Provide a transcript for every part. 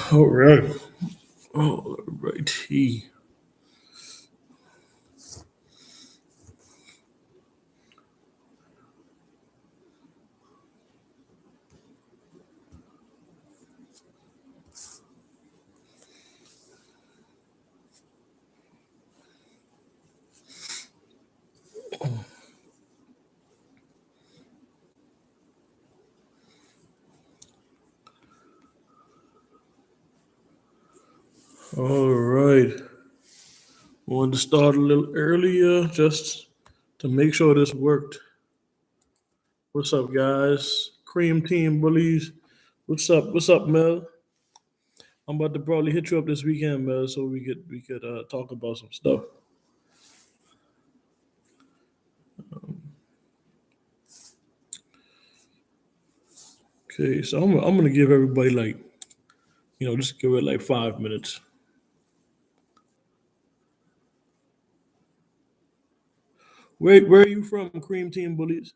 All right. All righty. All right. Wanted to start a little earlier just to make sure this worked. What's up, guys? Cream Team Bullies. What's up? What's up, Mel? I'm about to probably hit you up this weekend, Mel, so we could talk about some stuff. Okay, so I'm gonna give everybody like just give it like 5 minutes. Where are you from, Cream Team Bullies?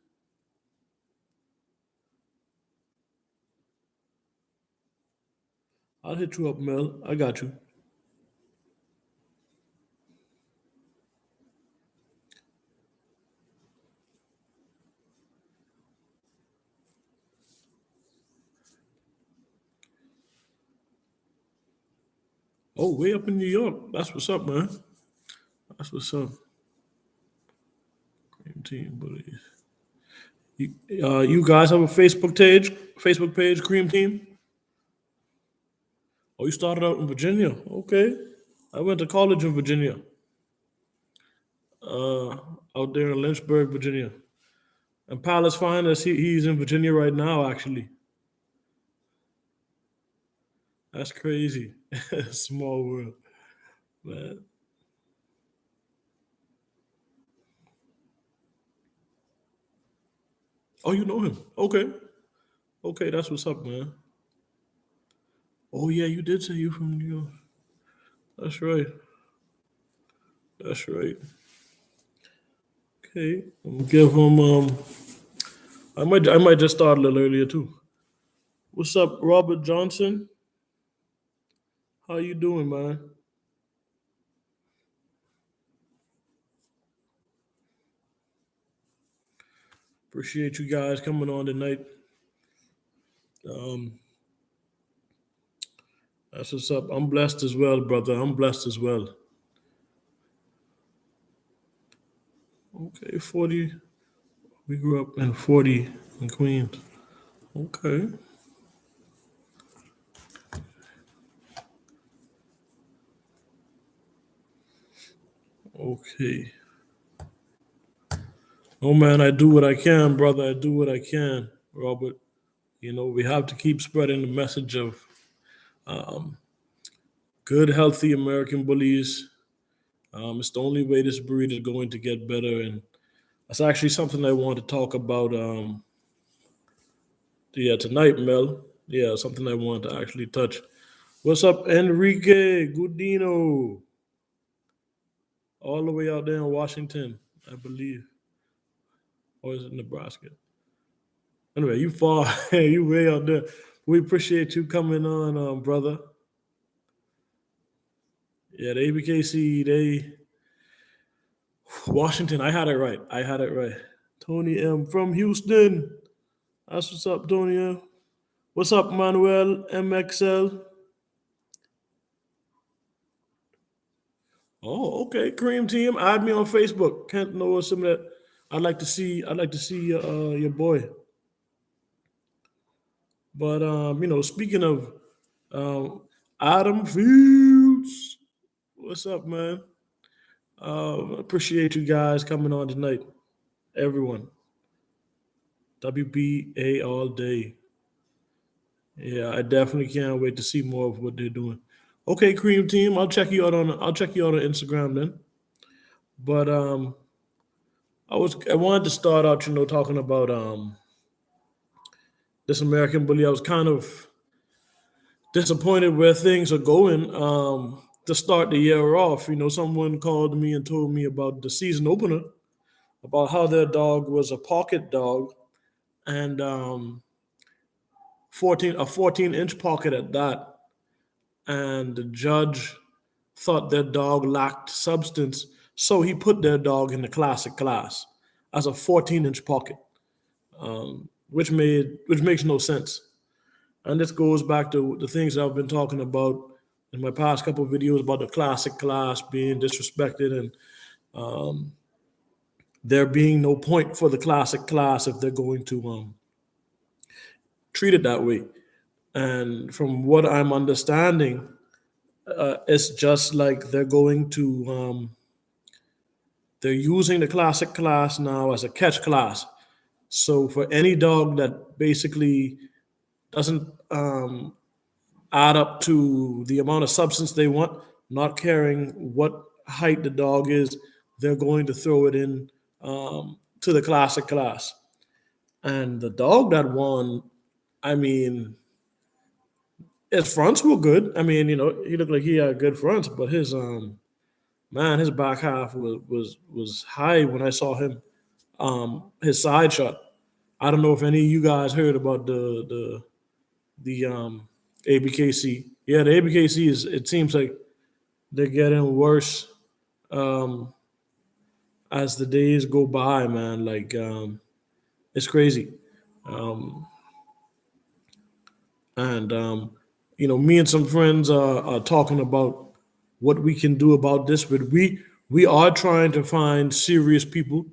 I'll hit you up, Mel. I got you. Oh, way up in New York. That's what's up, man. That's what's up. Cream Team Bullies. You guys have a Facebook page, Cream Team. Oh, you started out in Virginia. Okay. I went to college in Virginia, uh, out there in Lynchburg, Virginia. And Palace Finest, he's in Virginia right now, actually. That's crazy. Small world, man. Oh, you know him. Okay. Okay, that's what's up, man. Oh, yeah, you did say you from New York. That's right. That's right. Okay. I'm gonna give him, I might just start a little earlier, too. What's up, Robert Johnson? How you doing, man? Appreciate you guys coming on tonight. Um, that's what's up. I'm blessed as well, brother. I'm blessed as well. Okay, 40. We grew up in 40 in Queens. Okay. Okay. Oh man, I do what I can, brother. I do what I can, Robert. We have to keep spreading the message of um, good, healthy American bullies. It's the only way this breed is going to get better, and that's actually something I want to talk about. Yeah, tonight, Mel. Yeah, something I want to actually touch. What's up, Enrique Gudino? All the way out there in Washington, I believe. Or is it Nebraska? Anyway, you far, you way out there. We appreciate you coming on, brother. Yeah, the ABKC, Washington. I had it right. I had it right. Tony M from Houston. That's what's up, Tony M. What's up, Manuel MXL? Oh, okay. Cream Team. Add me on Facebook. Can't know some of that. I'd like to see your boy. But speaking of um, Adam Fields, what's up, man? Appreciate you guys coming on tonight, everyone. WBA all day. Yeah, I definitely can't wait to see more of what they're doing. Okay, Cream Team, I'll check you out on Instagram then. But I wanted to start out, talking about this American Bully. I was kind of disappointed where things are going. To start the year off, someone called me and told me about the season opener, about how their dog was a pocket dog and 14 a 14-inch pocket at that. and the judge thought their dog lacked substance, so he put their dog in the classic class as a 14-inch pocket, which makes no sense. And this goes back to the things I've been talking about in my past couple of videos about the classic class being disrespected and there being no point for the classic class if they're going to treat it that way. And from what I'm understanding, it's just like they're using the classic class now as a catch class. So for any dog that basically doesn't add up to the amount of substance they want, not caring what height the dog is, they're going to throw it in to the classic class. And the dog that won, I mean, his fronts were good. I mean, he looked like he had good fronts, but his his back half was high when I saw him. His side shot. I don't know if any of you guys heard about the ABKC. Yeah, the ABKC is. It seems like they're getting worse as the days go by, man. Like it's crazy. Um, and me and some friends are talking about what we can do about this. But we are trying to find serious people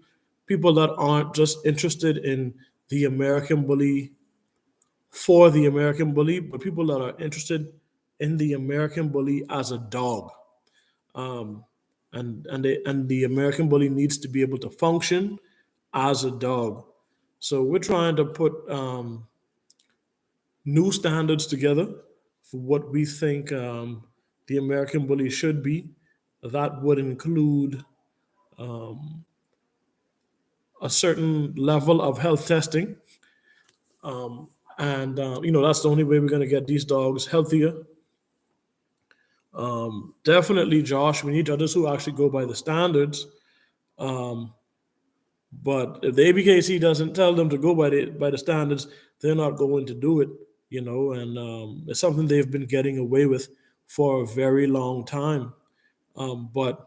that aren't just interested in the American bully for the American bully, but people that are interested in the American bully as a dog. Um, and the American bully needs to be able to function as a dog. So we're trying to put new standards together for what we think the American bully should be. That would include a certain level of health testing, and that's the only way we're going to get these dogs healthier. Definitely, Josh, we need judges who actually go by the standards. But if the ABKC doesn't tell them to go by the standards, they're not going to do it. And it's something they've been getting away with for a very long time. But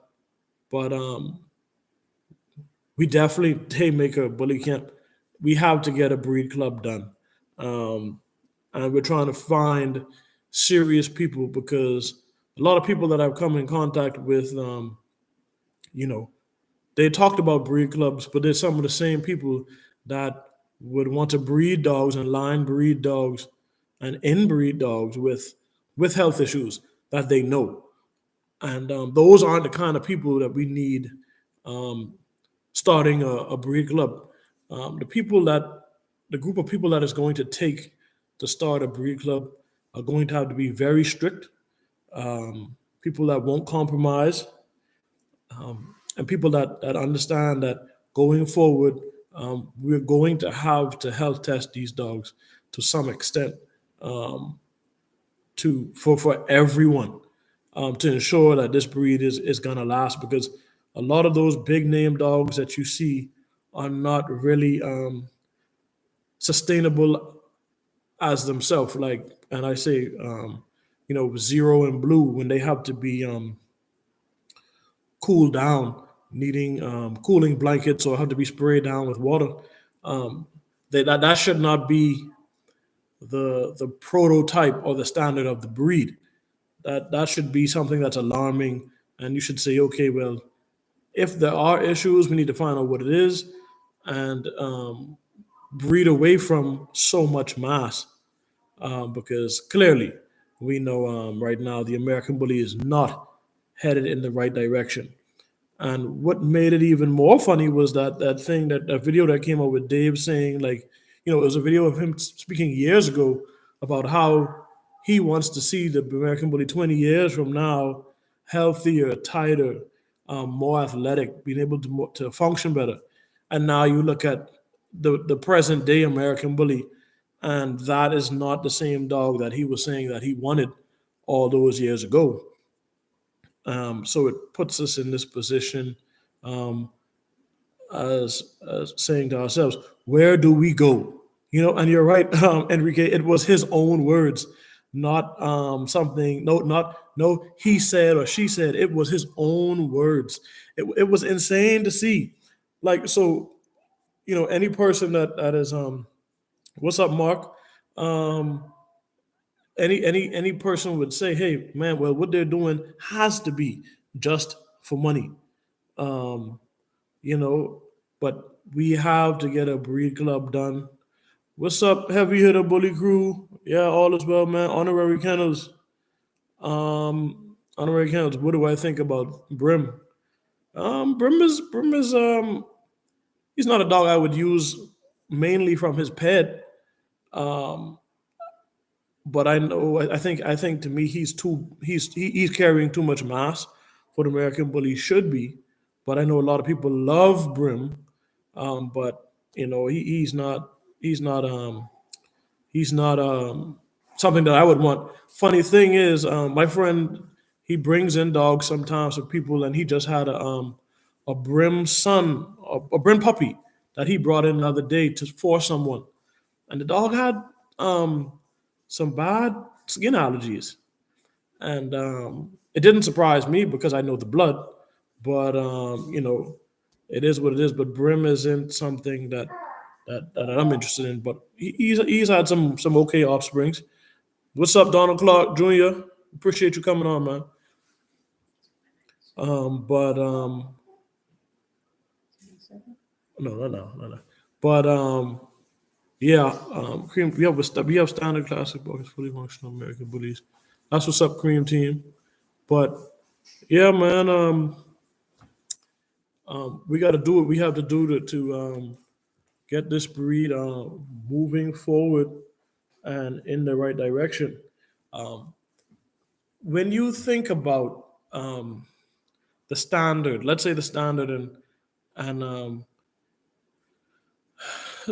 we definitely, hey, Maker Bully Camp, we have to get a breed club done, and we're trying to find serious people because a lot of people that I've come in contact with, you know, they talked about breed clubs, but there's some of the same people that would want to breed dogs and line breed dogs and inbreed dogs with health issues that they know, and those aren't the kind of people that we need starting a breed club. The people that the group of people that is going to take to start a breed club are going to have to be very strict, people that won't compromise, and people that understand that going forward, we're going to have to health test these dogs to some extent, for everyone, to ensure that this breed is gonna last, because a lot of those big name dogs that you see are not really sustainable as themselves. Like, and I say, Zero and Blue, when they have to be cooled down, needing cooling blankets or have to be sprayed down with water. Um, that should not be the prototype or the standard of the breed. That should be something that's alarming, and you should say, okay, well, if there are issues, we need to find out what it is and breed away from so much mass, because clearly we know right now the American bully is not headed in the right direction. And what made it even more funny was that video that came out with Dave saying, like, it was a video of him speaking years ago about how he wants to see the American Bully 20 years from now healthier, tighter, more athletic, being able to function better. And now you look at the present day American Bully, and that is not the same dog that he was saying that he wanted all those years ago. So it puts us in this position, um, as saying to ourselves, where do we go? And you're right, Enrique, it was his own words not something. No. He said or she said. It was his own words. It was insane to see. Like so, any person that is what's up, Mark? Um, any person would say, hey, man, well, what they're doing has to be just for money. Um, you know, but we have to get a breed club done. What's up, heavy hitter bully crew? Yeah, all is well, man. Honorary kennels. Honorary kennels. What do I think about Brim? Brim is he's not a dog I would use mainly from his pet. Um, but I know I think to me he's carrying too much mass for the American Bully. He should be, but I know a lot of people love Brim. But he's not something that I would want. Funny thing is, my friend he brings in dogs sometimes for people, and he just had a Brim son, a Brim puppy that he brought in the other day for someone, and the dog had um, some bad skin allergies, and it didn't surprise me because I know the blood, but it is what it is. But Brim isn't something that I'm interested in. But he's had some okay offsprings. What's up, Donald Clark Jr.? Appreciate you coming on, man. But no. But yeah, cream. We have standard classic boys, fully functional American bullies. That's what's up, cream team. But yeah, man. We got to do what we have to do to get this breed moving forward and in the right direction. Um, when you think about the standard, let's say the standard and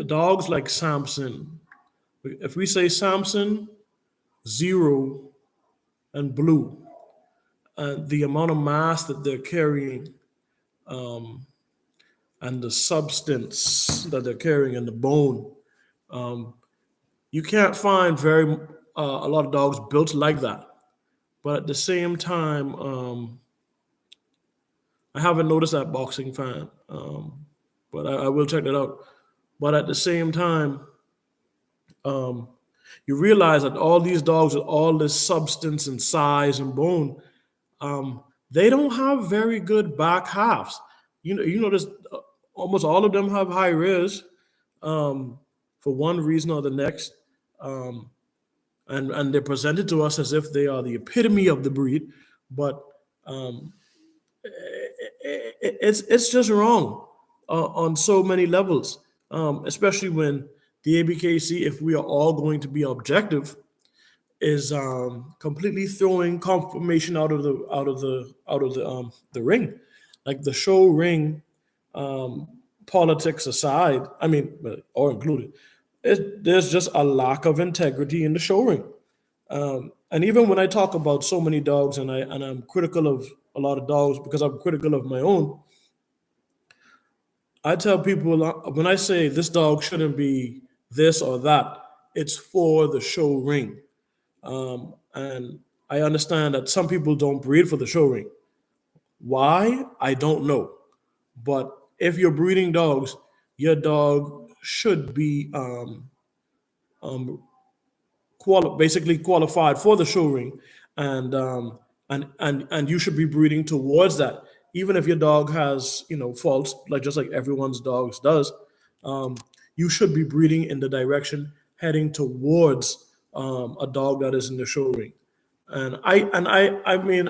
dogs like Samson. If we say Samson, Zero, and Blue, the amount of mass that they're carrying and the substance that they're carrying in the bone, you can't find a lot of dogs built like that. But at the same time, I haven't noticed that boxing fan, but I will check that out. But at the same time, you realize that all these dogs with all this substance and size and bone, they don't have very good back halves. You notice almost all of them have high rears for one reason or the next, and they're presented to us as if they are the epitome of the breed, but it's just wrong on so many levels, especially when the ABKC, if we are all going to be objective, is completely throwing confirmation out of the ring, like the show ring politics aside. I mean, or included, there's just a lack of integrity in the show ring. And even when I talk about so many dogs, and I'm critical of a lot of dogs because I'm critical of my own, I tell people when I say this dog shouldn't be this or that, it's for the show ring. And I understand that some people don't breed for the show ring. Why? I don't know. But if you're breeding dogs, your dog should be basically qualified for the show ring, and and you should be breeding towards that. Even if your dog has faults, like just like everyone's dogs does, you should be breeding in the direction heading towards a dog that is in the show ring. And I mean,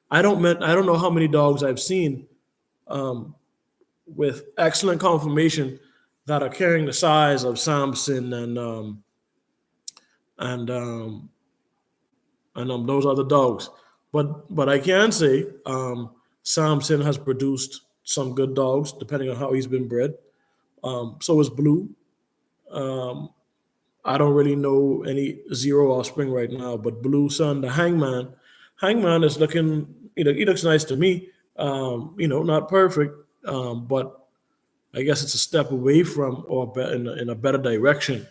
I don't know how many dogs I've seen with excellent conformation that are carrying the size of Samson and those other dogs. But I can say Samson has produced some good dogs, depending on how he's been bred. So is Blue. I don't really know any Zero offspring right now, but Blue Son, the Hangman is looking. He looks nice to me. Not perfect, but I guess it's a step away from or in a better direction.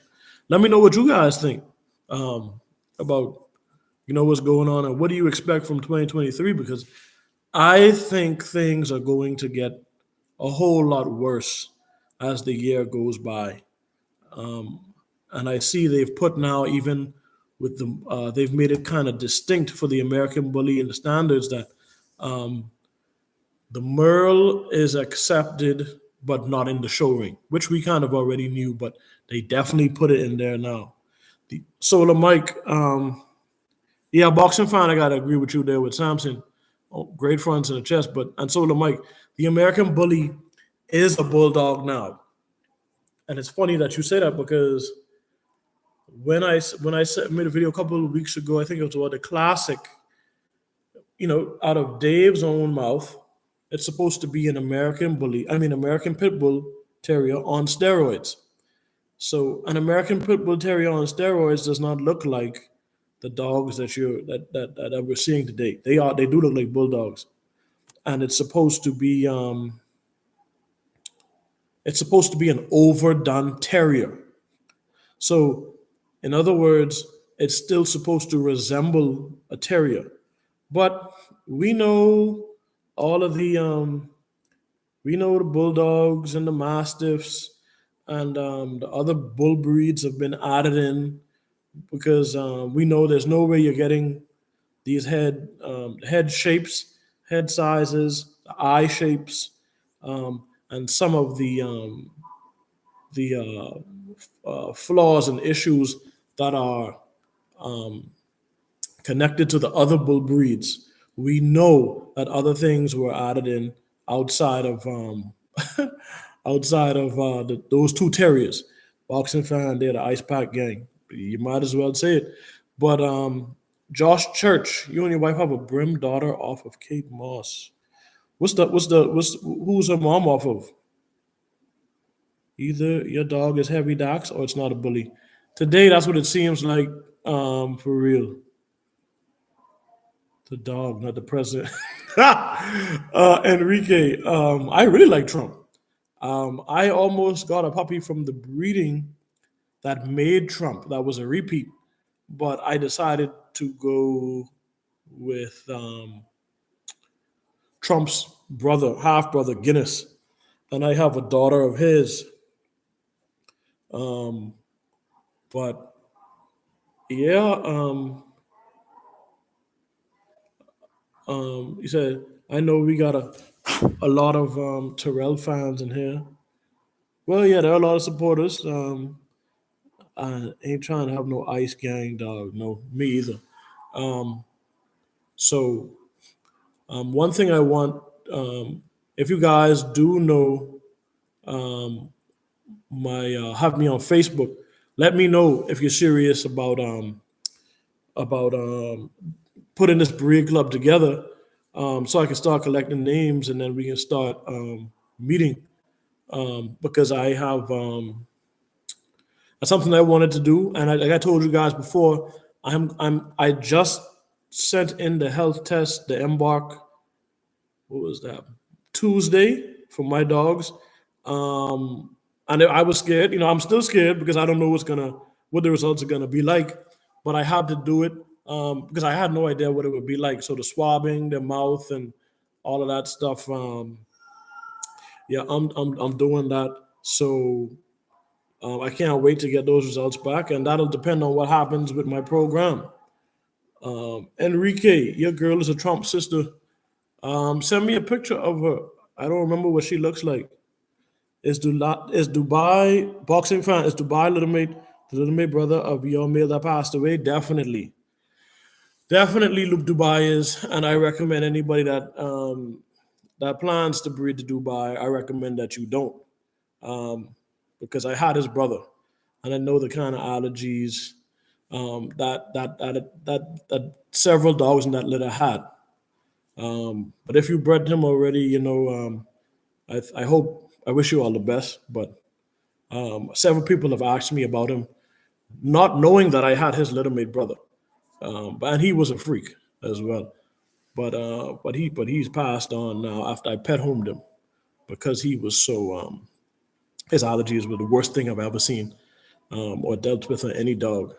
Let me know what you guys think. about what's going on and what do you expect from 2023? Because I think things are going to get a whole lot worse as the year goes by. And I see they've put now even with they've made it kind of distinct for the American Bully and the standards that the Merle is accepted but not in the show ring, which we kind of already knew, but they definitely put it in there now. The Solar Mike, yeah, boxing fan, I gotta agree with you there with Samson. Oh, great fronts in the chest, but and Solar Mike, the American Bully is a bulldog now, and it's funny that you say that because made a video a couple of weeks ago, I think it was about the classic, out of Dave's own mouth, it's supposed to be an American Pit Bull Terrier on steroids. So an American Pit Bull Terrier on steroids does not look like the dogs that we're seeing today. They do look like bulldogs, and it's supposed to be an overdone terrier. So, in other words, it's still supposed to resemble a terrier, but we know all of the bulldogs and the mastiffs and the other bull breeds have been added in because we know there's no way you're getting these head shapes, head sizes, the eye shapes, and some of the flaws and issues that are connected to the other bull breeds. We know that other things were added in outside of those two terriers, Boxing Fan. They're the Ice Pack Gang. You might as well say it. But Josh Church, you and your wife have a Brim daughter off of Kate Moss. Who's her mom off of? Either your dog is heavy docs or it's not a bully. Today, that's what it seems like for real. The dog, not the president. Enrique, I really like Trump. I almost got a puppy from the breeding that made Trump. That was a repeat, but I decided to go with Trump's brother, half brother, Guinness, and I have a daughter of his. Um, but yeah, he said, I know we got a lot of Terrell fans in here. Well, yeah, there are a lot of supporters. I ain't trying to have no ice gang dog. No, me either. Um, so one thing I want, if you guys do know have me on Facebook, let me know if you're serious about putting this breed club together, so I can start collecting names and then we can start meeting. Because I have that's something I wanted to do, and like I told you guys before, I just sent in the health test, the Embark. What was that? Tuesday for my dogs, and I was scared. I'm still scared because I don't know what the results are gonna be like. But I had to do it because I had no idea what it would be like. So the swabbing, the mouth, and all of that stuff. Yeah, I'm doing that. So I can't wait to get those results back, and that'll depend on what happens with my program. Enrique, your girl is a Trump sister. Send me a picture of her. I don't remember what she looks like. Is Dubai Boxing Fan? Is Dubai the little mate brother of your male that passed away? Definitely, definitely. Luke Dubai is, and I recommend anybody that plans to breed to Dubai. I recommend that you don't, because I had his brother, and I know the kind of allergies that several dogs in that litter had. But if you bred him already, I hope I wish you all the best. But several people have asked me about him, not knowing that I had his little mate brother, and he was a freak as well. But he's passed on now after I pet homed him because he was so his allergies were the worst thing I've ever seen or dealt with on any dog.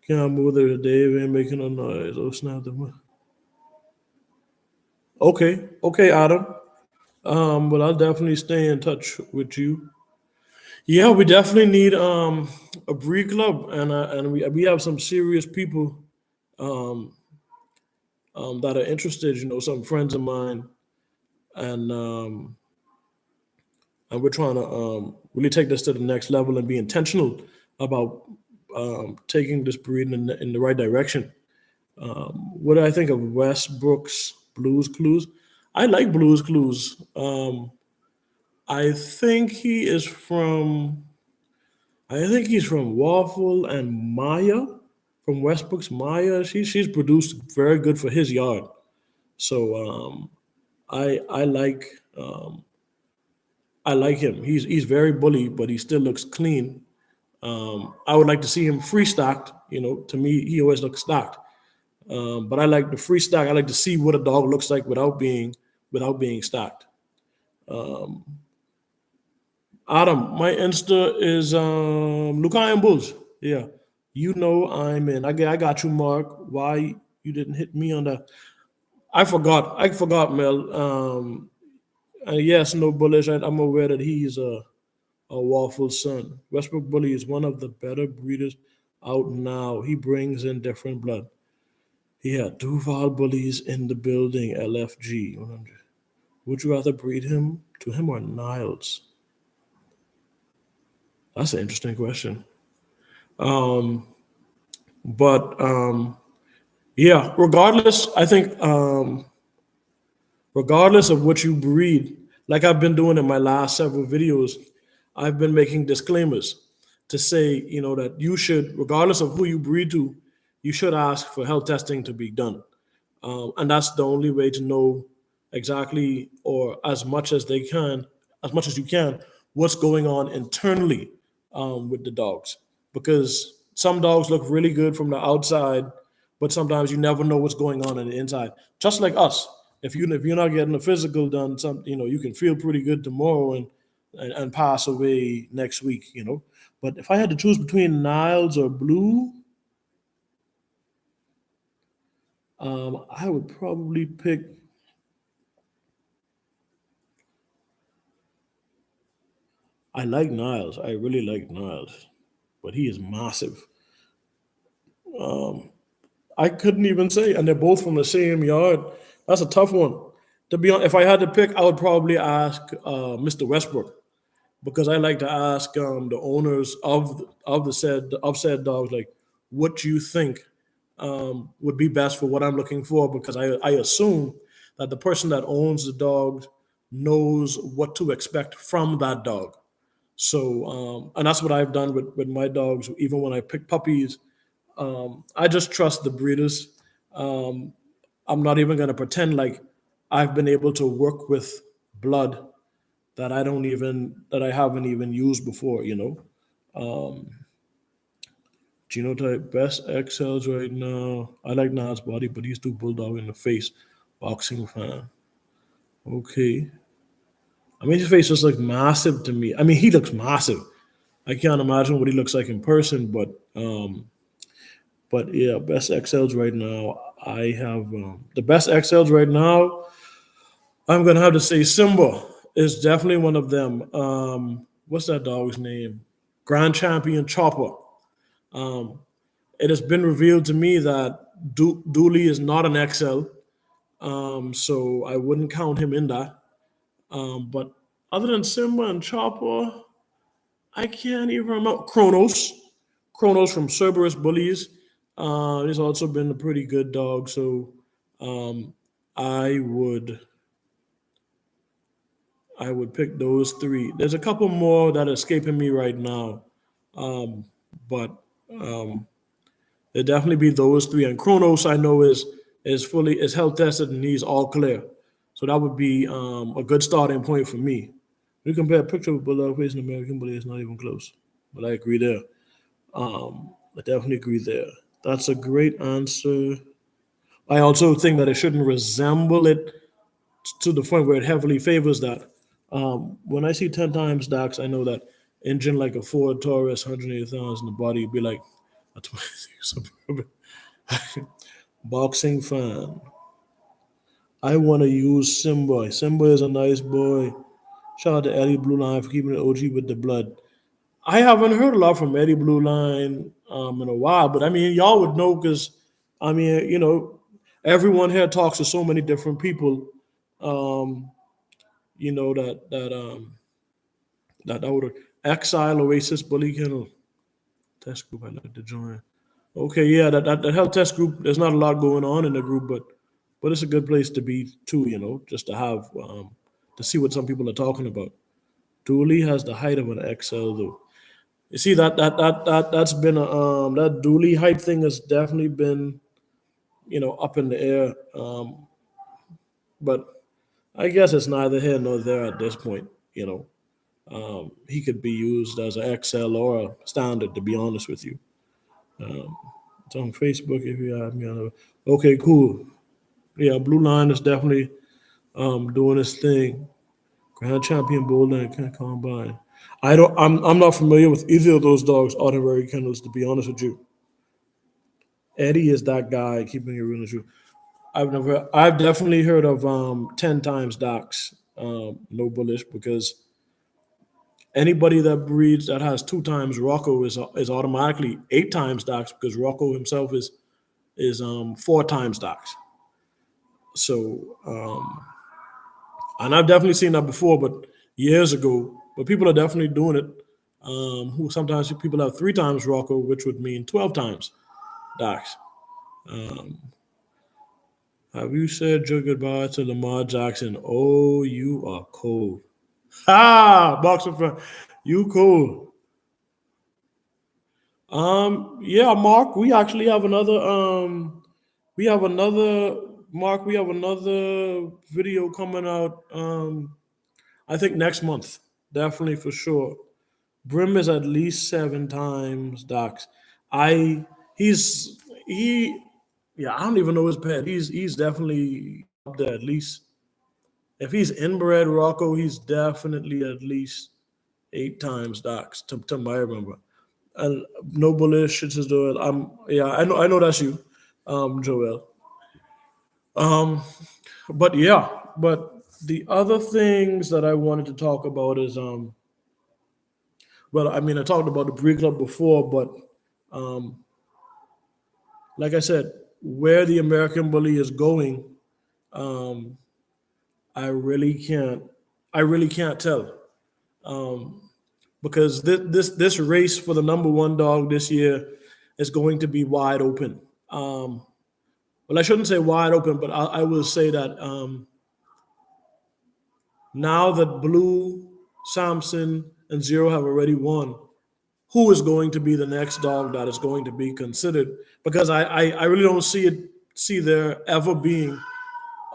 Can't move there. Dave ain't making no noise. Oh snap! Okay, Adam. But I'll definitely stay in touch with you. Yeah, we definitely need a breed club, and we have some serious people um, that are interested. You know, some friends of mine, and um, and we're trying to really take this to the next level and be intentional about taking this breed in the right direction. What do I think of Westbrook's Blues Clues? I like Blues Clues. I think he is from. I think he's from Waffle and Maya, from Westbrook's Maya. She's produced very good for his yard. So I like I like him. He's very bully, but he still looks clean. I would like to see him free stocked. You know, to me, he always looks stocked. But I like the free stock. I like to see what a dog looks like without being stocked. Adam, my Insta is Lucayan Bulls. Yeah, you know I'm in. I got you, Mark. Why you didn't hit me on that? I forgot, Mel. Yes, no bullish. I'm aware that he's a Waffle son. Westbrook Bully is one of the better breeders out now. He brings in different blood. He had Duval Bullies in the building. LFG 100. Would you rather breed him or Niles? That's an interesting question. Um, but yeah, regardless, I think regardless of what you breed, like I've been doing in my last several videos, I've been making disclaimers to say, that you should, regardless of who you breed to, you should ask for health testing to be done. And that's the only way to know exactly, or as much as you can, what's going on internally with the dogs. Because some dogs look really good from the outside, but sometimes you never know what's going on the inside. Just like us, if you're not getting a physical done, you can feel pretty good tomorrow and pass away next week. But if I had to choose between Niles or Blue, I would probably pick. I like Niles. I really like Niles, but he is massive. I couldn't even say, and they're both from the same yard. That's a tough one. To be honest, if I had to pick, I would probably ask Mr. Westbrook because I like to ask the owners of said dogs, like, what you think would be best for what I'm looking for, because I assume that the person that owns the dog knows what to expect from that dog. So, and that's what I've done with my dogs. Even when I pick puppies, I just trust the breeders. Um, I'm not even going to pretend like I've been able to work with blood that I haven't even used before. Genotype best XLs right now. I like Nas body, but he's too bulldog in the face. Boxing fan. Okay. I mean, his face just looks massive to me. I mean, he looks massive. I can't imagine what he looks like in person, but yeah, best XLs right now. I have the best XLs right now. I'm gonna have to say Simba is definitely one of them. What's that dog's name? Grand Champion Chopper. Um, it has been revealed to me that Dooley is not an XL, so I wouldn't count him in that. But other than Simba and Chopper, I can't even remember. Kronos from Cerberus Bullies. He's also been a pretty good dog, so um, I would I would pick those three. There's a couple more that are escaping me right now, um, but um, it'd definitely be those three. And Kronos, I know is health tested and he's all clear, so that would be a good starting point for me. We compare a picture of Bulldog face and American Bully, it's not even close. But I agree there. I definitely agree there. That's a great answer. I also think that it shouldn't resemble it to the point where it heavily favors that. When I see 10 times Dax, I know that engine like a Ford Taurus, 180,000 in the body, would be like, A 23 Suburban. Boxing fan. I want to use Simba. Simba is a nice boy. Shout out to Eddie Blue Line for keeping it OG with the blood. I haven't heard a lot from Eddie Blue Line in a while, but I mean, y'all would know because, I mean, everyone here talks to so many different people. Um, you know that would Exile Oasis Bully Kennel test group. I'd like to join. Okay, yeah, that health test group. There's not a lot going on in the group, but it's a good place to be too. Just to have to see what some people are talking about. Dooley has the height of an XL though. You see that's been that Dooley height thing has definitely been up in the air. But I guess it's neither here nor there at this point. He could be used as an XL or a standard. To be honest with you, it's on Facebook if you have me on. Okay, cool. Yeah, Blue Line is definitely doing his thing. Grand Champion Boulder and Ken Combine. I'm not familiar with either of those dogs, honorary kennels, to be honest with you. Eddie is that guy keeping it real and true. I've definitely heard of 10 times docs, no bullish, because anybody that breeds that has 2 times Rocco is automatically 8 times docs because Rocco himself is 4 times docs. So and I've definitely seen that before, but years ago. But people are definitely doing it. Who sometimes people have 3 times Rocco, which would mean 12 times docs. Um, have you said your goodbye to Lamar Jackson? Oh, you are cold. Ha! Boxer fan, you cold. Yeah, Mark, we actually have another. We have another. Mark, we have another video coming out. I think next month, definitely for sure. Brim is at least 7 times docs. I he's he yeah, I don't even know his pet. He's definitely up there at least. If he's inbred Rocco, he's definitely at least 8 times docs to my remember. And no bullish shit is doing. I know that's you, Joel. Um, but yeah, but the other things that I wanted to talk about is well, I mean, I talked about the Breed Club before, but um, like I said, where the American Bully is going, um, I really can't. I really can't tell because this race for the number one dog this year is going to be wide open. Well, I shouldn't say wide open, but I will say that now that Blue, Samson, and Zero have already won, who is going to be the next dog that is going to be considered? Because I really don't see there ever being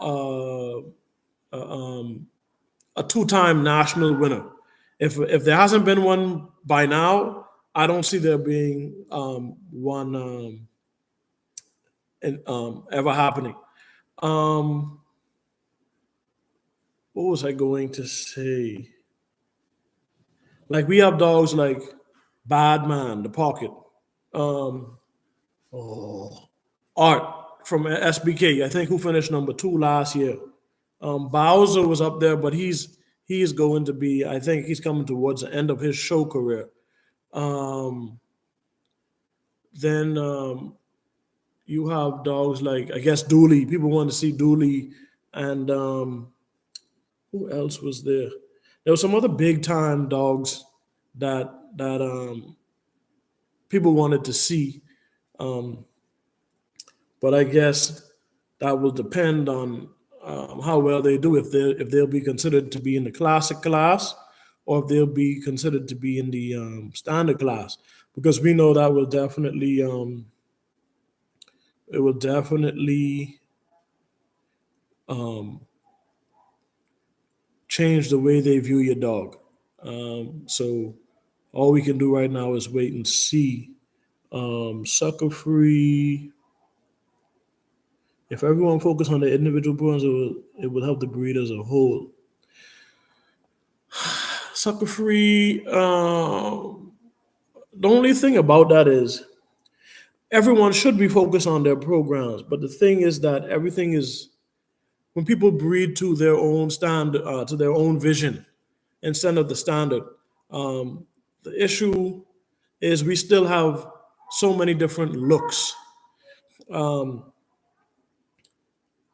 uh, a 2 time national winner. If there hasn't been one by now, I don't see there being one ever happening. Um, what was I going to say? Like we have dogs like Badman, the Pocket, um, Art from SBK. I think who finished number 2 last year. Bowser was up there, but he's going to be. I think he's coming towards the end of his show career. Um, then you have dogs like I guess Dooley. People want to see Dooley, and who else was there? There was some other big time dogs that people wanted to see, um, but I guess that will depend on how well they do. If they'll be considered to be in the classic class, or if they'll be considered to be in the standard class, because we know that will definitely it will definitely um, change the way they view your dog. So all we can do right now is wait and see. Sucker free. If everyone focus on the individual brands, it will help the breed as a whole. Sucker free. The only thing about that is everyone should be focused on their programs. But the thing is that everything is when people breed to their own standard, to their own vision instead of the standard. Um, the issue is we still have so many different looks, and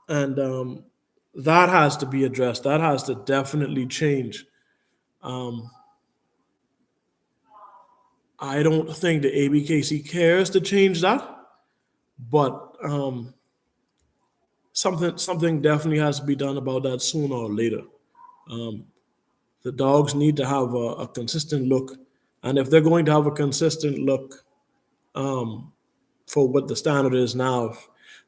that has to be addressed. That has to definitely change. I don't think the ABKC cares to change that, but something definitely has to be done about that sooner or later. The dogs need to have a consistent look, and if they're going to have a consistent look for what the standard is now,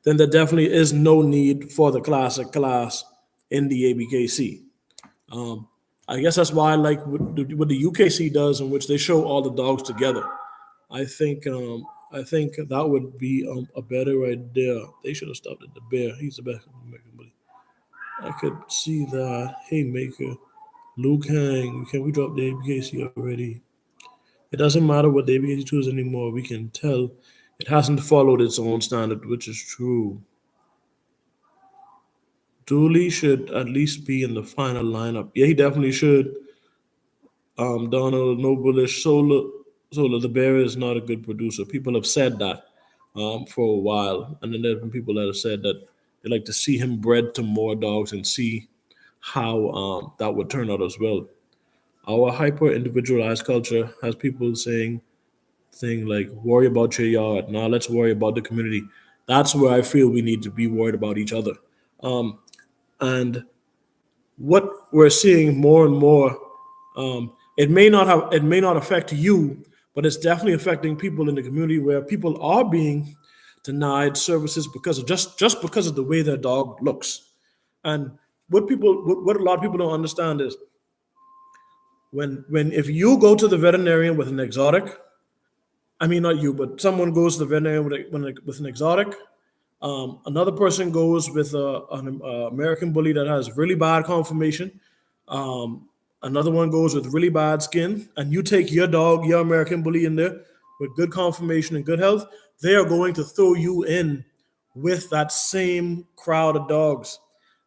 then there definitely is no need for the classic class in the ABKC. I guess that's why I like what the UKC does, in which they show all the dogs together. I think I think that would be a better idea. They should have stopped at the bear. He's the best American bully. I could see that. Hey, Maker, Luke Hang, can we drop the ABKC already? It doesn't matter what the ABKC two is anymore. We can tell it hasn't followed its own standard, which is true. Dooley should at least be in the final lineup. Yeah, he definitely should. Donald, no bullish. Solar, the bear is not a good producer. People have said that for a while. And then there have been people that have said that they like to see him bred to more dogs and see how that would turn out as well. Our hyper individualized culture has people saying thing like worry about your yard. Now let's worry about the community. That's where I feel we need to be worried about each other. And what we're seeing more and more, it may not affect you, but it's definitely affecting people in the community where people are being denied services because of just because of the way their dog looks. And what a lot of people don't understand is when if you go to the veterinarian with an exotic, I mean not you, but someone goes to the veterinarian with an exotic. Another person goes with an American bully that has really bad conformation. Another one goes with really bad skin, and you take your dog, your American bully in there with good conformation and good health. They are going to throw you in with that same crowd of dogs.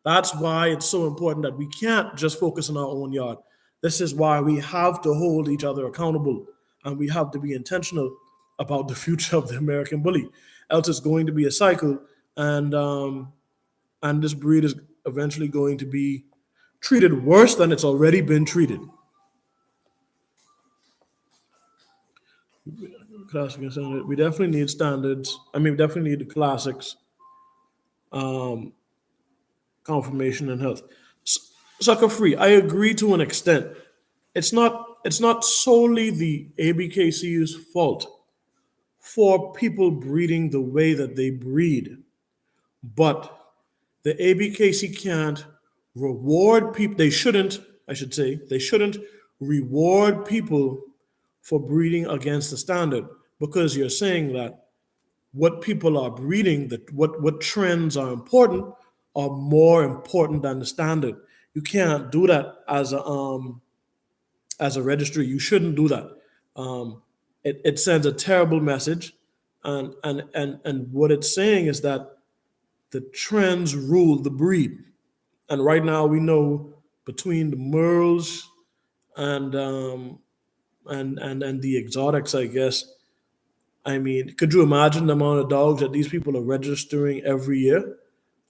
That's why it's so important that we can't just focus on our own yard. This is why we have to hold each other accountable, and we have to be intentional about the future of the American bully. Else, it's going to be a cycle, and this breed is eventually going to be treated worse than it's already been treated. Classic and standard. We definitely need standards. I mean, we definitely need the classics, confirmation, and health. Sucker free. I agree to an extent. It's not solely the ABKC's fault for people breeding the way that they breed, but the ABKC can't reward people. They shouldn't, I should say, they shouldn't reward people for breeding against the standard because you're saying that what people are breeding, that what trends are important, are more important than the standard. You can't do that as a registry. You shouldn't do that. It sends a terrible message, and what it's saying is that the trends rule the breed. And right now we know between the Merles and and the exotics, I guess. I mean, could you imagine the amount of dogs that these people are registering every year?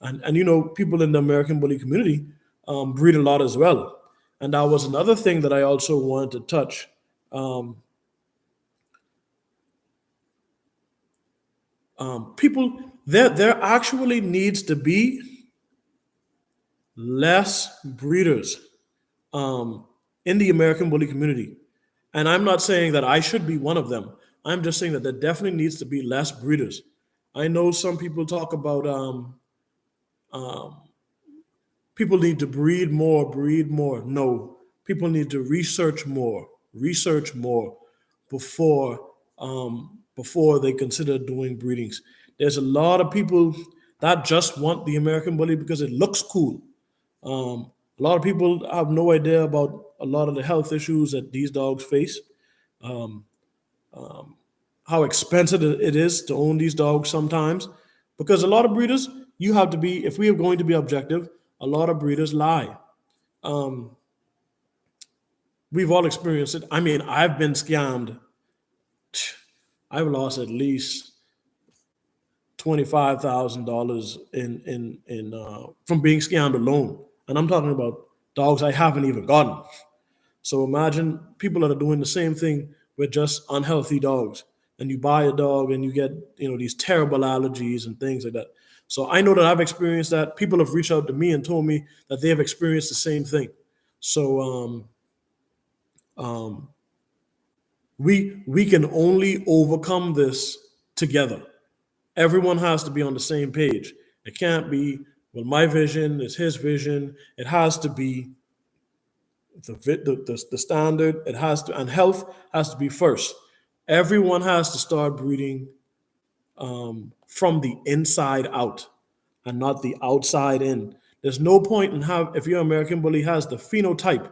And people in the American bully community breed a lot as well. And that was another thing that I also wanted to touch. People, there actually needs to be less breeders in the American bully community. And I'm not saying that I should be one of them. I'm just saying that there definitely needs to be less breeders. I know some people talk about people need to breed more, breed more. No, people need to research more before before they consider doing breedings. There's a lot of people that just want the American bully because it looks cool. A lot of people have no idea about a lot of the health issues that these dogs face. how expensive it is to own these dogs sometimes, because a lot of breeders, you have to be, if we are going to be objective, a lot of breeders lie. Um, we've all experienced it. I mean, I've been scammed. I've lost at least $25,000 in from being scammed alone, and I'm talking about dogs I haven't even gotten. So imagine people that are doing the same thing with just unhealthy dogs, and you buy a dog and you get these terrible allergies and things like that. So I know that I've experienced that. People have reached out to me and told me that they have experienced the same thing. So um, we can only overcome this together. Everyone has to be on the same page. It can't be, well, my vision is his vision. It has to be the standard. It has to, and health has to be first. Everyone has to start breeding from the inside out and not the outside in. There's no point in have if your American Bully has the phenotype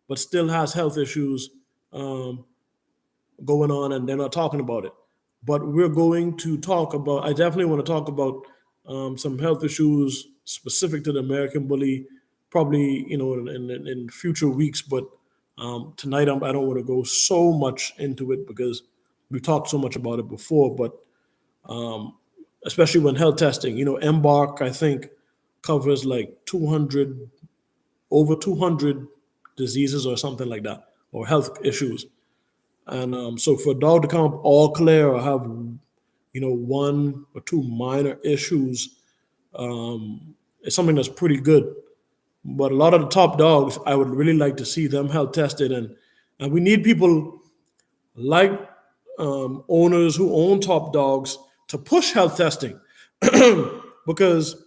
but still has health issues um, going on and they're not talking about it. But we're going to talk about. I definitely want to talk about some health issues specific to the American Bully, probably in future weeks. But tonight I don't want to go so much into it because we've talked so much about it before. But especially when health testing, Embark I think covers like 200 over 200 diseases or something like that, or health issues. And so for a dog to come up all clear or have, one or two minor issues, it's something that's pretty good. But a lot of the top dogs, I would really like to see them health tested, and we need people like owners who own top dogs to push health testing because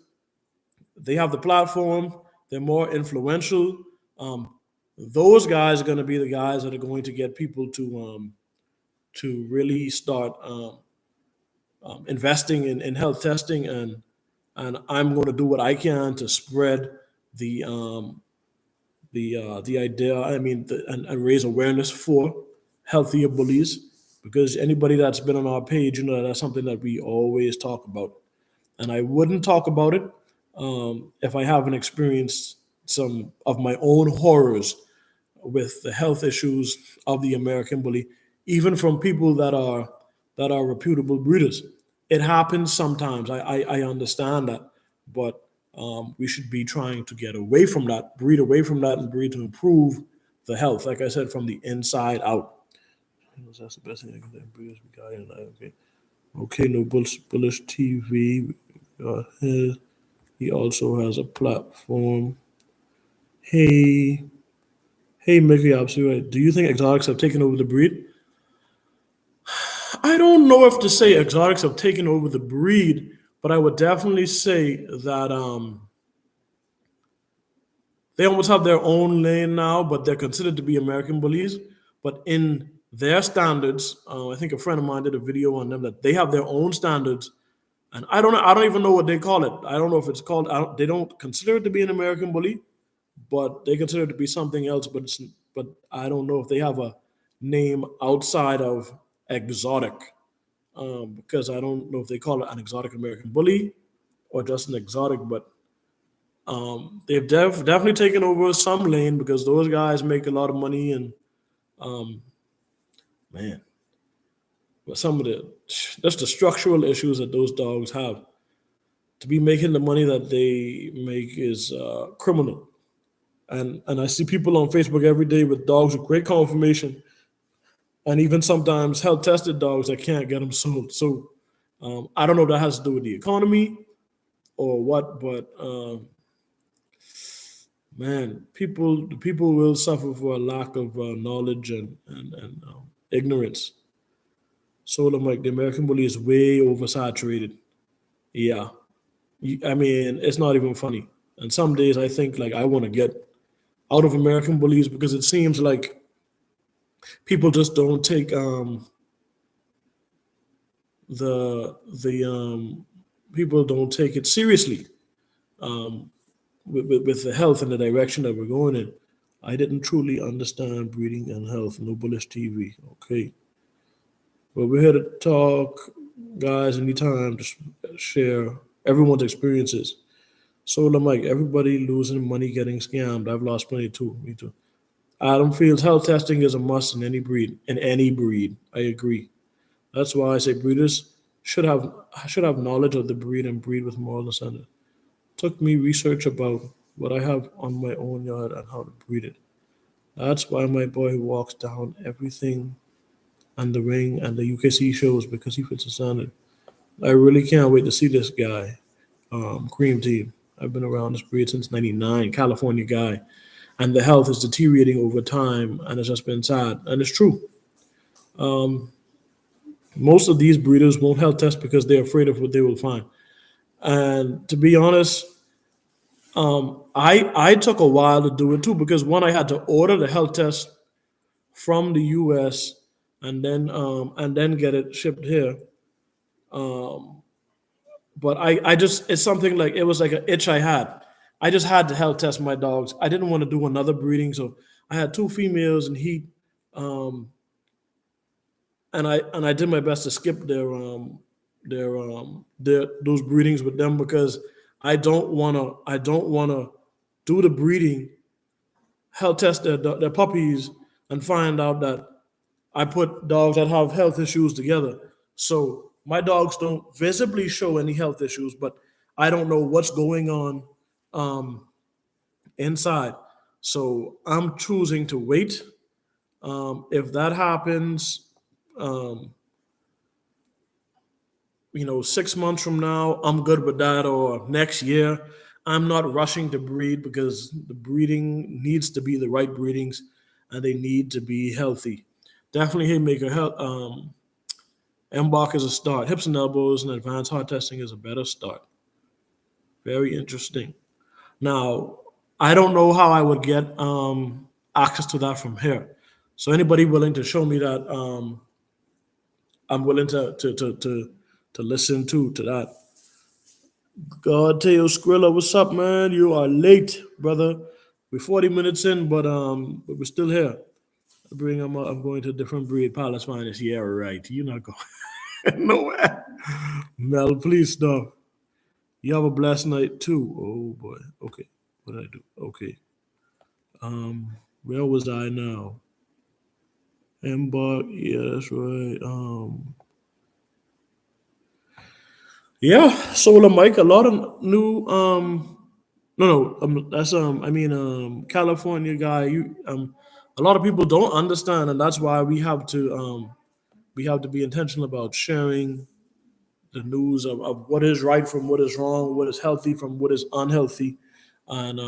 they have the platform, they're more influential. Um, those guys are going to be the guys that are going to get people to really start investing in health testing, and I'm going to do what I can to spread the the idea. I mean, and raise awareness for healthier bullies, because anybody that's been on our page, that's something that we always talk about, and I wouldn't talk about it if I haven't experienced some of my own horrors with the health issues of the American Bully, even from people that are reputable breeders. It happens sometimes. I understand that, but we should be trying to get away from that, breed away from that, and breed to improve the health. Like I said, from the inside out. That's the best thing I can say. Breeders, we got it. Okay, okay. No bullish TV. He also has a platform. Hey, hey, Mickey, absolutely right. Do you think exotics have taken over the breed? I don't know if to say exotics have taken over the breed, but I would definitely say that they almost have their own lane now, but they're considered to be American Bullies. But in their standards, I think a friend of mine did a video on them that they have their own standards, and I don't know. I don't even know what they call it. I don't know if it's called. They don't consider it to be an American Bully, but they consider it to be something else. But I don't know if they have a name outside of exotic, because I don't know if they call it an exotic American Bully or just an exotic. But they've definitely taken over some lane because those guys make a lot of money, and um, man, but some of the that's the structural issues that those dogs have. To be making the money that they make is criminal. And I see people on Facebook every day with dogs with great conformation, and even sometimes health tested dogs that can't get them sold. So I don't know if that has to do with the economy or what, but man, people will suffer for a lack of knowledge and ignorance. So I'm like, the American Bully is way oversaturated. Yeah, I mean, it's not even funny. And some days I think like I want to get out of American Bullies because it seems like people just don't take the people don't take it seriously with the health and the direction that we're going in. I didn't truly understand breeding and health. No bullish TV. Okay. But we're here to talk, guys, anytime, just share everyone's experiences. Solar Mike, everybody losing money getting scammed. I've lost plenty too. Me too. Adam feels health testing is a must in any breed. In any breed, I agree. That's why I say breeders should have knowledge of the breed and breed with moral standard. Took me research about what I have on my own yard and how to breed it. That's why my boy walks down everything and the ring and the UKC shows because he fits the standard. I really can't wait to see this guy, Cream Team. I've been around this breed since '99, California guy, and the health is deteriorating over time, and it's just been sad. And it's true. Um, Most of these breeders won't health test because they're afraid of what they will find. And to be honest, I took a while to do it too because one, I had to order the health test from the U.S. and then get it shipped here. Um, but I just it's something like it was like an itch I had. I just had to health test my dogs. I didn't want to do another breeding, so I had two females in heat, um, and I did my best to skip their those breedings with them because I don't wanna do the breeding, health test their puppies, and find out that I put dogs that have health issues together. So my dogs don't visibly show any health issues, but I don't know what's going on um, inside. So I'm choosing to wait. If that happens, um, 6 months from now, I'm good with that, or next year. I'm not rushing to breed because the breeding needs to be the right breedings and they need to be healthy. Definitely haymaker health. MBOC is a start. Hips and elbows and advanced heart testing is a better start. Very interesting. Now, I don't know how I would get access to that from here. So anybody willing to show me that, I'm willing to listen to that. God Teo Skrilla, what's up, man? You are late, brother. We're 40 minutes in, but we're still here. I'm going to a different breed. Palace Finest. Yeah, right. You're not going nowhere. Mel, please stop. You have a blessed night too. Oh boy. Okay. What did I do? Okay. Where was I now? Embark. Yeah, that's right. Yeah. Solar Mike. A lot of new. No, no. That's I mean, California guy. A lot of people don't understand, and that's why we have to be intentional about sharing the news of what is right from what is wrong, what is healthy from what is unhealthy, and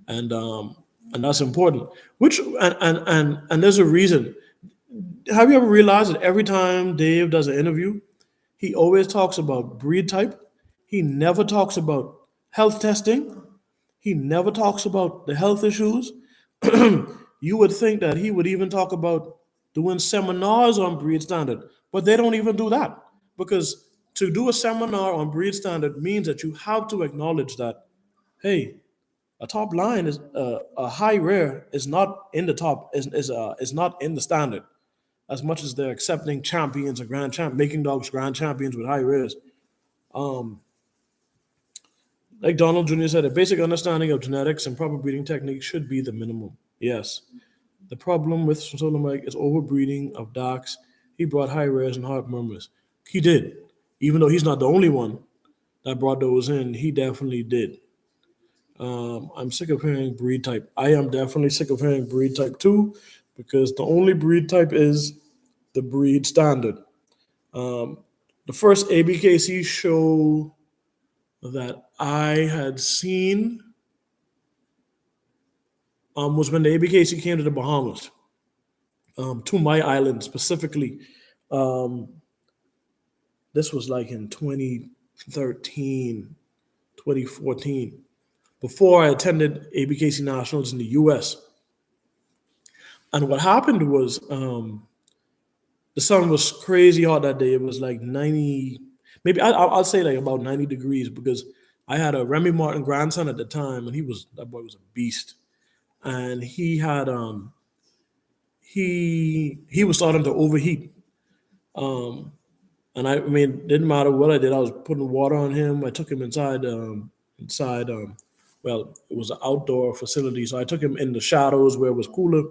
and um, and that's important. Which and there's a reason. Have you ever realized that every time Dave does an interview, he always talks about breed type. He never talks about health testing. He never talks about the health issues. You would think that he would even talk about doing seminars on breed standard, but they don't even do that because to do a seminar on breed standard means that you have to acknowledge that, hey, a top line is a high rare is not in the top is not in the standard as much as they're accepting champions and making dogs grand champions with high rares. Um, like Donald Jr. said, a basic understanding of genetics and proper breeding techniques should be the minimum. Yes. The problem with Solomon is overbreeding of darks. He brought high rares and hard murmurs. He did. Even though he's not the only one that brought those in, he definitely did. I'm sick of hearing breed type. I am definitely sick of hearing breed type too, because the only breed type is the breed standard. Um, the first ABKC show that I had seen was when the ABKC came to the Bahamas, to my island specifically. Um, this was like in 2013, 2014, before I attended ABKC Nationals in the US. And what happened was the sun was crazy hot that day. It was like 90, maybe I'll say like about 90 degrees because I had a Remy Martin grandson at the time, and that boy was a beast. And he was starting to overheat. Um, and I mean, didn't matter what I did. I was putting water on him. I took him inside. Well, it was an outdoor facility, so I took him in the shadows where it was cooler,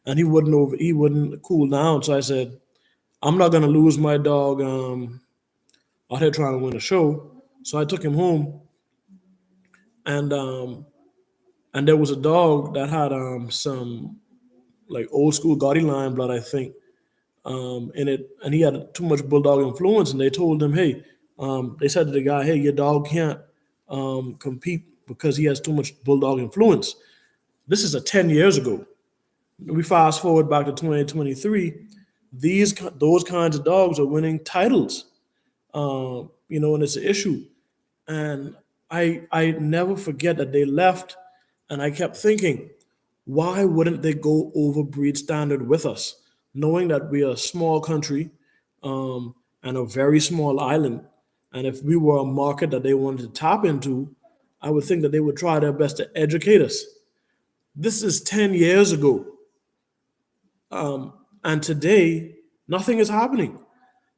and he wouldn't cool down. So I said, I'm not gonna lose my dog out here trying to win a show. So I took him home, and and there was a dog that had some like old school Gotti line blood, I think, in it, and he had too much bulldog influence. And they told him, hey, they said to the guy, hey, your dog can't compete because he has too much bulldog influence. This is a 10 years ago. We fast forward back to 2023. Those kinds of dogs are winning titles, and it's an issue. And I never forget that they left, and I kept thinking, why wouldn't they go over breed standard with us, knowing that we are a small country and a very small island, and if we were a market that they wanted to tap into, I would think that they would try their best to educate us. This is 10 years ago, and today nothing is happening.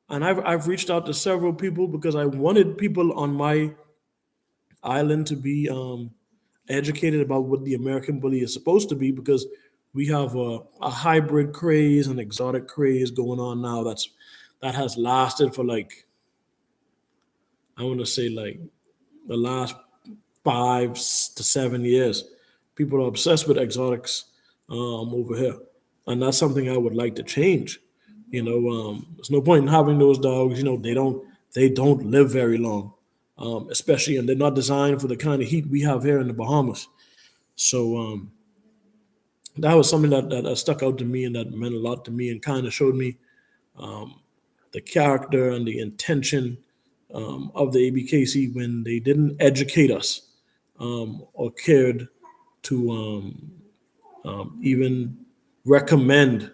And I've reached out to several people because I wanted people on my island to be educated about what the American bully is supposed to be, because we have a hybrid craze, an exotic craze going on now that has lasted for like, I want to say, like the last 5 to 7 years. People are obsessed with exotics over here, and that's something I would like to change. There's no point in having those dogs. They don't live very long, especially, and they're not designed for the kind of heat we have here in the Bahamas. So that was something that stuck out to me and that meant a lot to me and kind of showed me the character and the intention of the ABKC when they didn't educate us or cared to even recommend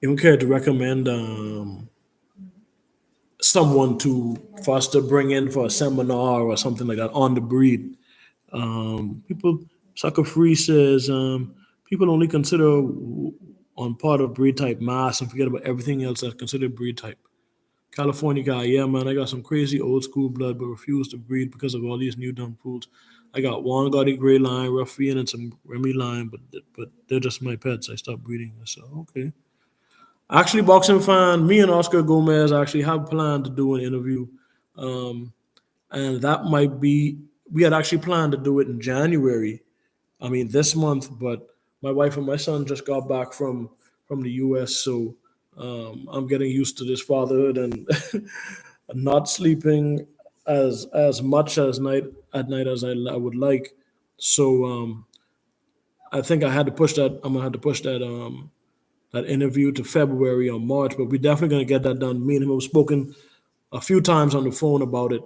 even cared to recommend someone for us to bring in for a seminar or something like that on the breed. People, Sucker Free says, people only consider on part of breed type mass and forget about everything else that's considered breed type. California guy, yeah, man, I got some crazy old school blood, but refuse to breed because of all these new dumb fools. I got one Gotti Gray line, Ruffian, and some Remy line, but they're just my pets. I stopped breeding. So okay. Actually, boxing fan, me and Oscar Gomez actually have planned to do an interview, um, and that might be. We had actually planned to do it in January. I mean, this month, but my wife and my son just got back from the U.S., so I'm getting used to this fatherhood and not sleeping as much as night at night as I would like. So I think I had to push that. I'm gonna have to push that interview to February or March, but we're definitely gonna get that done. Me and him have spoken a few times on the phone about it.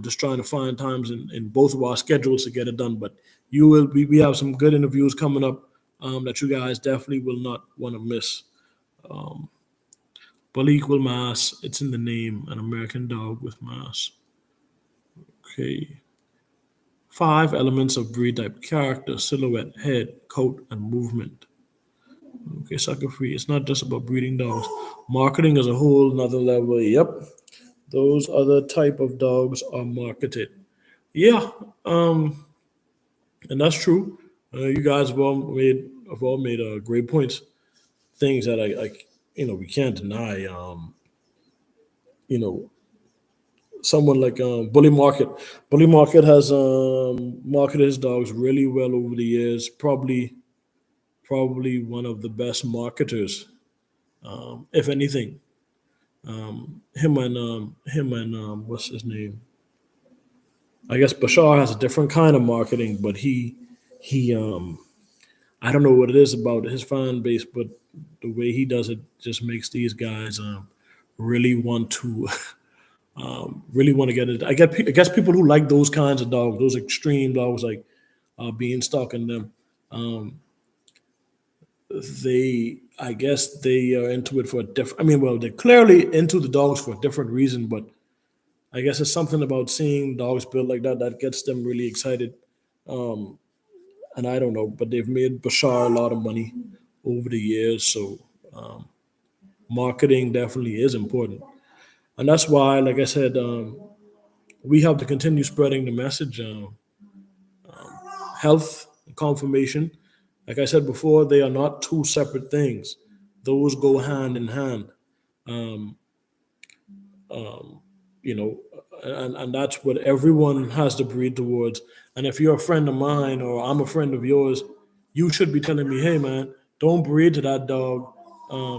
Just trying to find times in both of our schedules to get it done. But we have some good interviews coming up that you guys definitely will not want to miss. Bully equal mass. It's in the name. An American dog with mass. Okay. 5 elements of breed type: character, silhouette, head, coat, and movement. Okay, sucker free. It's not just about breeding dogs. Marketing is a whole nother level. Yep. Those other type of dogs are marketed. Yeah, and that's true. You guys have all made great points. Things that we can't deny. You know, someone like Bully Market. Bully Market has marketed his dogs really well over the years. Probably one of the best marketers, if anything. Him and what's his name? I guess Bashar has a different kind of marketing, but he I don't know what it is about his fan base, but the way he does it just makes these guys really want to really want to get it. I guess people who like those kinds of dogs, those extreme dogs like Beanstalk and them, I guess they are into it for a different. I mean, well, they're clearly into the dogs for a different reason, but I guess it's something about seeing dogs built like that gets them really excited. And I don't know, but they've made Bashar a lot of money over the years, so marketing definitely is important, and that's why, like I said, we have to continue spreading the message. Health and confirmation, like I said before, they are not two separate things. Those go hand in hand. Um, you know, and that's what everyone has to breed towards. And if you're a friend of mine or I'm a friend of yours, you should be telling me, hey man, don't breed to that dog.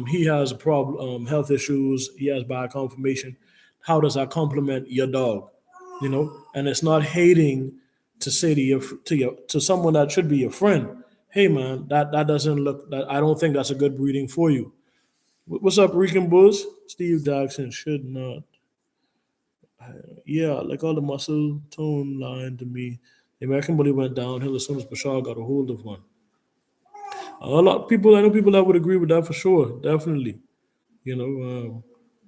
He has a problem, health issues. He has bad conformation. How does that complement your dog? You know, and it's not hating to say to someone that should be your friend, hey man, that doesn't look that I don't think that's a good breeding for you. What's up, Rican Bulls? Steve Jackson should not. Yeah, like all the muscle tone line to me. The American Bully went downhill as soon as Bashar got a hold of one. A lot of people, I know people that would agree with that for sure, definitely. You know,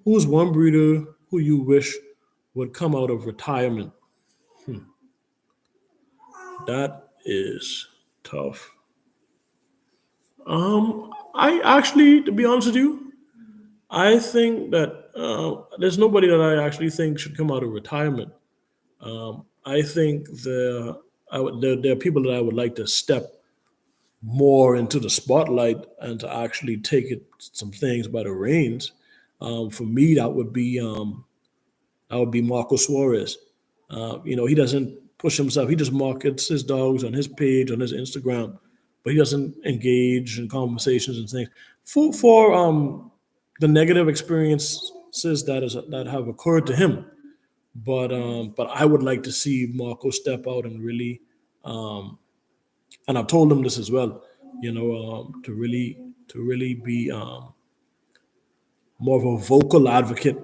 who's one breeder who you wish would come out of retirement? That is tough. I actually, to be honest with you, I think that there's nobody that I actually think should come out of retirement. I think there are people that I would like to step more into the spotlight and to actually take some things by the reins. For me, that would be Marco Suarez. He doesn't push himself. He just markets his dogs on his page on his Instagram, but he doesn't engage in conversations and things. For the negative experiences that have occurred to him, but I would like to see Marco step out and really, and I've told him this as well, to really be more of a vocal advocate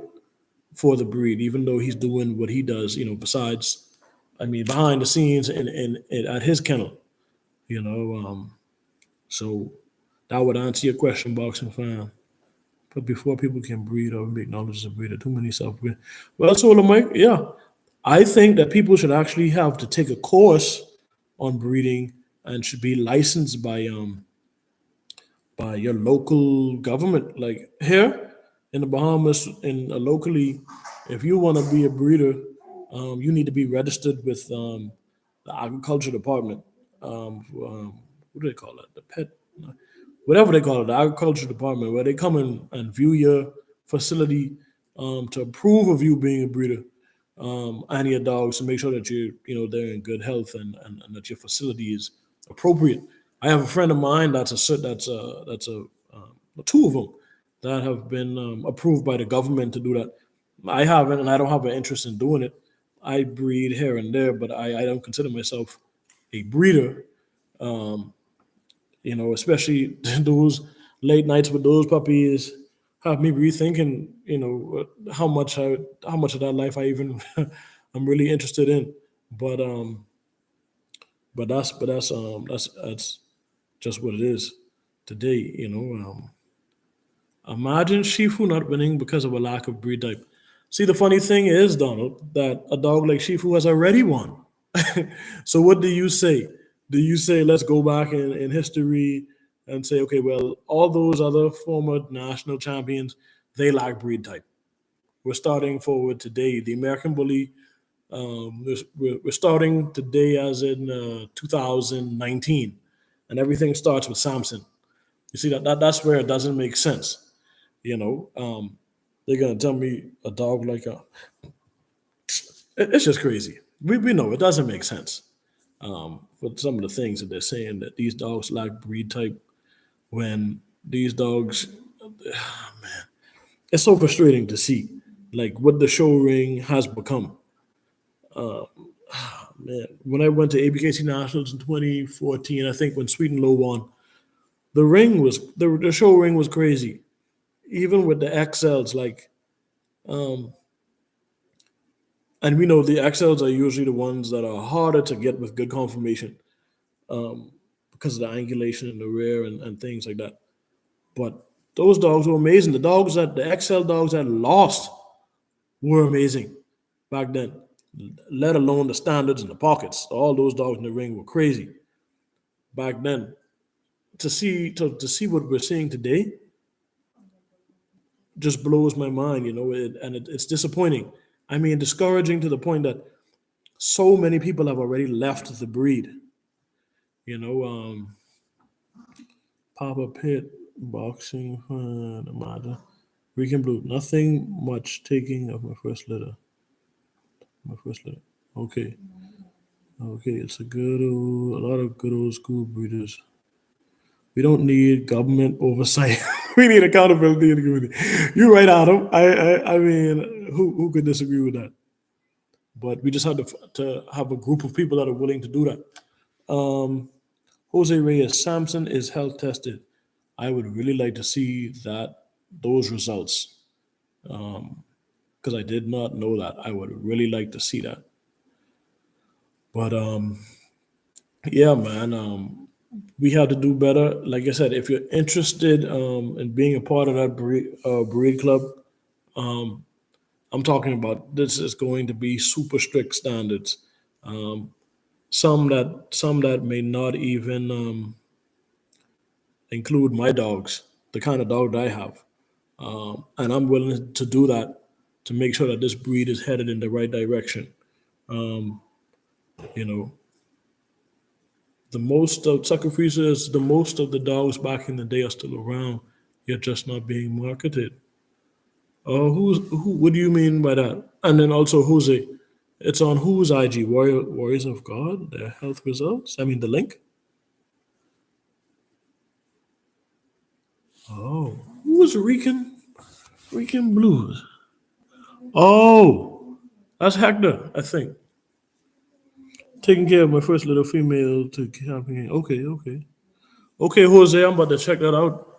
for the breed, even though he's doing what he does, besides, I mean, behind the scenes and at his kennel, you know. So that would answer your question, boxing fan. But before people can breed or be acknowledged as a breeder, too many self breed. Well, so Mike, yeah, I think that people should actually have to take a course on breeding and should be licensed by your local government. Like here in the Bahamas, in locally, if you want to be a breeder, you need to be registered with the agriculture department. What do they call it? The pet, whatever they call it, the agriculture department, where they come in and view your facility to approve of you being a breeder and your dogs to make sure that they're in good health and that your facility is appropriate. I have a friend of mine that's a two of them that have been approved by the government to do that. I haven't, and I don't have an interest in doing it. I breed here and there, but I don't consider myself a breeder. Especially those late nights with those puppies have me rethinking, how much of that life I even I'm really interested in. But that's just what it is today. Imagine Shifu not winning because of a lack of breed type. See, the funny thing is, Donald, that a dog like Shifu has already won. So what do you say? Do you say let's go back in history and say, okay, well, all those other former national champions, they lack breed type. We're starting forward today. The American Bully, we're starting today as in 2019, and everything starts with Samson. You see that's where it doesn't make sense. They're gonna tell me a dog like a. It's just crazy. We know it doesn't make sense. For some of the things that they're saying that these dogs lack breed type when these dogs, it's so frustrating to see like what the show ring has become. Man, when I went to ABKC Nationals in 2014, I think when Sweet and Low won, the show ring was crazy. Even with the XLs, like, and we know the XLs are usually the ones that are harder to get with good conformation because of the angulation in the rear and things like that. But those dogs were amazing. The XL dogs that lost were amazing back then. Let alone the standards and the pockets. All those dogs in the ring were crazy back then. To see what we're seeing today, just blows my mind, it's disappointing. I mean, discouraging to the point that so many people have already left the breed. You know, Papa Pit, boxing, Amada, Rican Blue. Nothing much taking of my first litter. My first litter. Okay. Okay, it's a lot of good old school breeders. We don't need government oversight. We need accountability in the community. You're right, Adam. I mean, who could disagree with that? But we just have to have a group of people that are willing to do that. Jose Reyes Sampson is health tested. I would really like to see those results because I did not know that. I would really like to see that. But yeah, man, we have to do better. Like I said, if you're interested in being a part of that breed club, I'm talking about this is going to be super strict standards. Some that may not even include my dogs, the kind of dog that I have, and I'm willing to do that to make sure that this breed is headed in the right direction. You know, the most of Tucker is the most of the dogs back in the day are still around, yet just not being marketed. Who? What do you mean by that? And then also Jose, it's on whose IG? Warriors of God, their health results. I mean the link. Oh, who was Rican Blues? Oh, that's Hector, I think. Taking care of my first little female to camping. Okay, okay, okay, Jose. I'm about to check that out.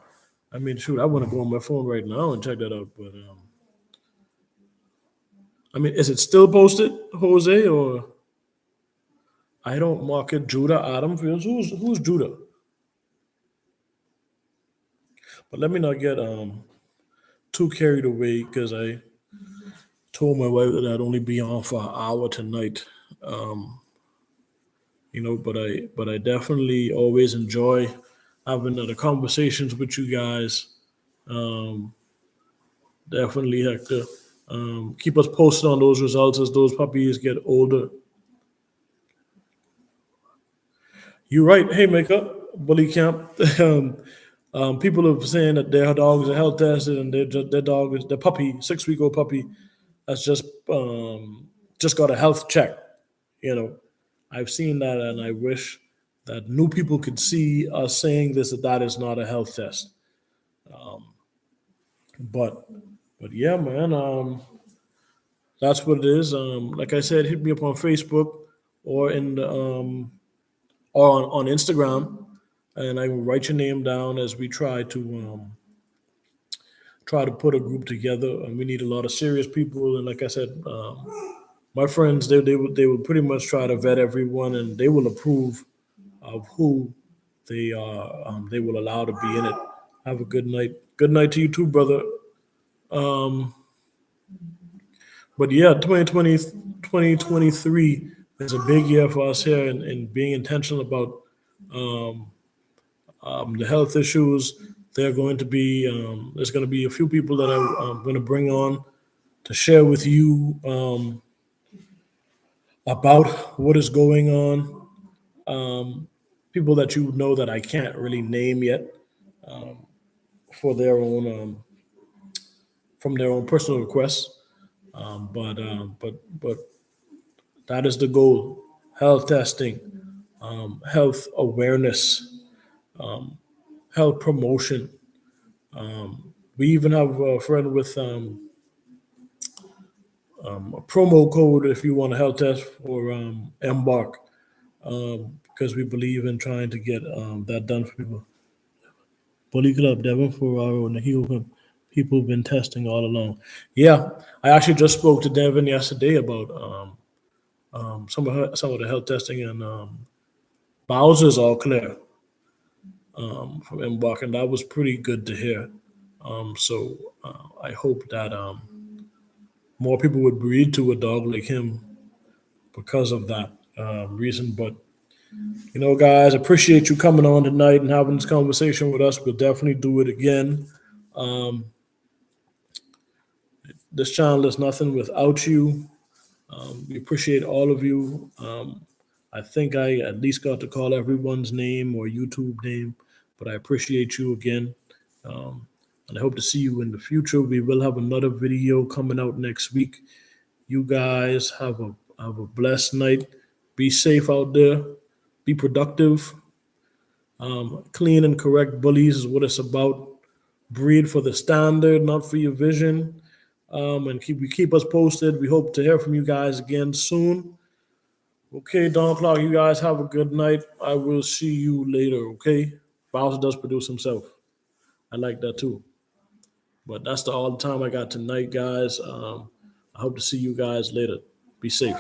I mean, shoot, I want to go on my phone right now and check that out. But I mean, is it still posted, Jose, or I don't market Judah Adam Fields? Who's Judah? But let me not get too carried away because I told my wife that I'd only be on for an hour tonight. But I definitely always enjoy having the conversations with you guys. Definitely, Hector. Keep us posted on those results as those puppies get older. You're right. Hey, Maker, Bully Camp. People are saying that their dogs are health tested and their dog is their puppy, 6 week old puppy, that's just got a health check. You know, I've seen that, and I wish that new people could see us saying this that is not a health test. But but yeah, man, that's what it is. Like I said, hit me up on Facebook or in the or on Instagram, and I will write your name down as we try to put a group together. And we need a lot of serious people. And like I said, my friends they will pretty much try to vet everyone, and they will approve of who they will allow to be in it. Have a good night. Good night to you too, brother. But yeah, 2023 is a big year for us here in being intentional about the health issues. There's going to be a few people that I'm going to bring on to share with you about what is going on. People that you know that I can't really name yet for their own from their own personal requests. But that is the goal: health testing, health awareness, health promotion. We even have a friend with a promo code if you want a health test for Embark, because we believe in trying to get that done for people. Bully Club, Devin Ferraro, and the Heel Club. People have been testing all along. Yeah, I actually just spoke to Devin yesterday about some of the health testing, and Bowser's all clear from Embark, and that was pretty good to hear. So I hope that more people would breed to a dog like him because of that reason. But guys, appreciate you coming on tonight and having this conversation with us. We'll definitely do it again. This channel is nothing without you. We appreciate all of you. I think I at least got to call everyone's name or YouTube name, but I appreciate you again. Um, and I hope to see you in the future. We will have another video coming out next week. You guys have a blessed night. Be safe out there. Be productive. Clean and correct bullies is what it's about. Breed for the standard, not for your vision. And keep us posted. We hope to hear from you guys again soon. Okay, Don Clark, you guys have a good night. I will see you later, okay? Bowser does produce himself. I like that too. But that's all the time I got tonight, guys. I hope to see you guys later. Be safe.